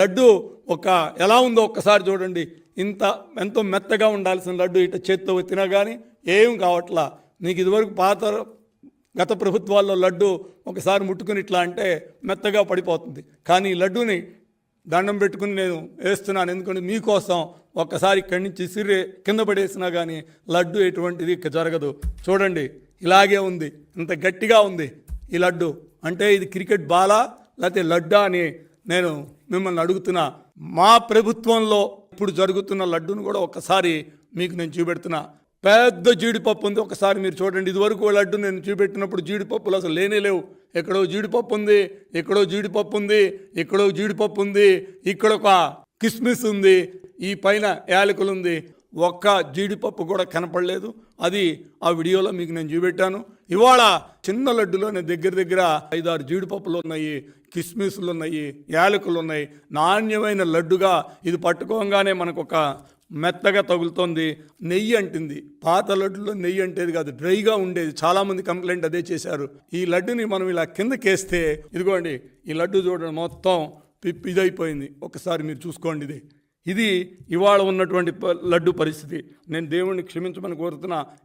లడ్డు ఎలా ఉందో ఒక్కసారి చూడండి. ఎంతో మెత్తగా ఉండాల్సిన లడ్డు ఇట చేత్తో తినా కానీ ఏం కావట్లా. మీకు ఇదివరకు గత ప్రభుత్వాల్లో లడ్డు ఒకసారి ముట్టుకుని ఇట్లా అంటే మెత్తగా పడిపోతుంది. కానీ ఈ లడ్డూని దండం పెట్టుకుని నేను వేస్తున్నాను, ఎందుకంటే మీకోసం. ఒక్కసారి ఇక్కడి నుంచి కింద పడేసినా కానీ లడ్డు ఎటువంటిది జరగదు. చూడండి, ఇలాగే ఉంది, ఇంత గట్టిగా ఉంది ఈ లడ్డు. అంటే ఇది క్రికెట్ బాలా లేకపోతే లడ్డా అని నేను మిమ్మల్ని అడుగుతున్నా. మా ప్రభుత్వంలో ఇప్పుడు జరుగుతున్న లడ్డును కూడా ఒక్కసారి మీకు నేను చూపెడుతున్నా. పెద్ద జీడిపప్పు ఉంది, ఒకసారి మీరు చూడండి. ఇదివరకు లడ్డు నేను చూపెట్టినప్పుడు జీడిపప్పులు అసలు లేనే లేవు. ఎక్కడో జీడిపప్పు ఉంది, ఎక్కడో జీడిపప్పు ఉంది, ఎక్కడో జీడిపప్పు ఉంది, ఇక్కడ ఒక కిస్మిస్ ఉంది, ఈ పైన యాలకులు ఉంది. ఒక్క జీడిపప్పు కూడా కనపడలేదు. అది ఆ వీడియోలో మీకు నేను చూపెట్టాను. ఇవాళ చిన్న లడ్డులోనే దగ్గర 5-6 జీడిపప్పులు ఉన్నాయి, కిస్మిస్లు ఉన్నాయి, యాలకులు ఉన్నాయి. నాణ్యమైన లడ్డుగా ఇది పట్టుకోగానే మనకు ఒక మెత్తగా తగులుతోంది. నెయ్యి అంటుంది. పాత లడ్డులో నెయ్యి అంటేది కాదు, డ్రైగా ఉండేది. చాలామంది కంప్లైంట్ అదే చేశారు. ఈ లడ్డుని మనం ఇలా కిందకేస్తే ఇదిగోండి, ఈ లడ్డు చూడండి మొత్తం ఇదైపోయింది. ఒకసారి మీరు చూసుకోండి. ఇది ఇవాళ ఉన్నటువంటి లడ్డు పరిస్థితి. నేను దేవుణ్ణి క్షమించమని కోరుతున్నా.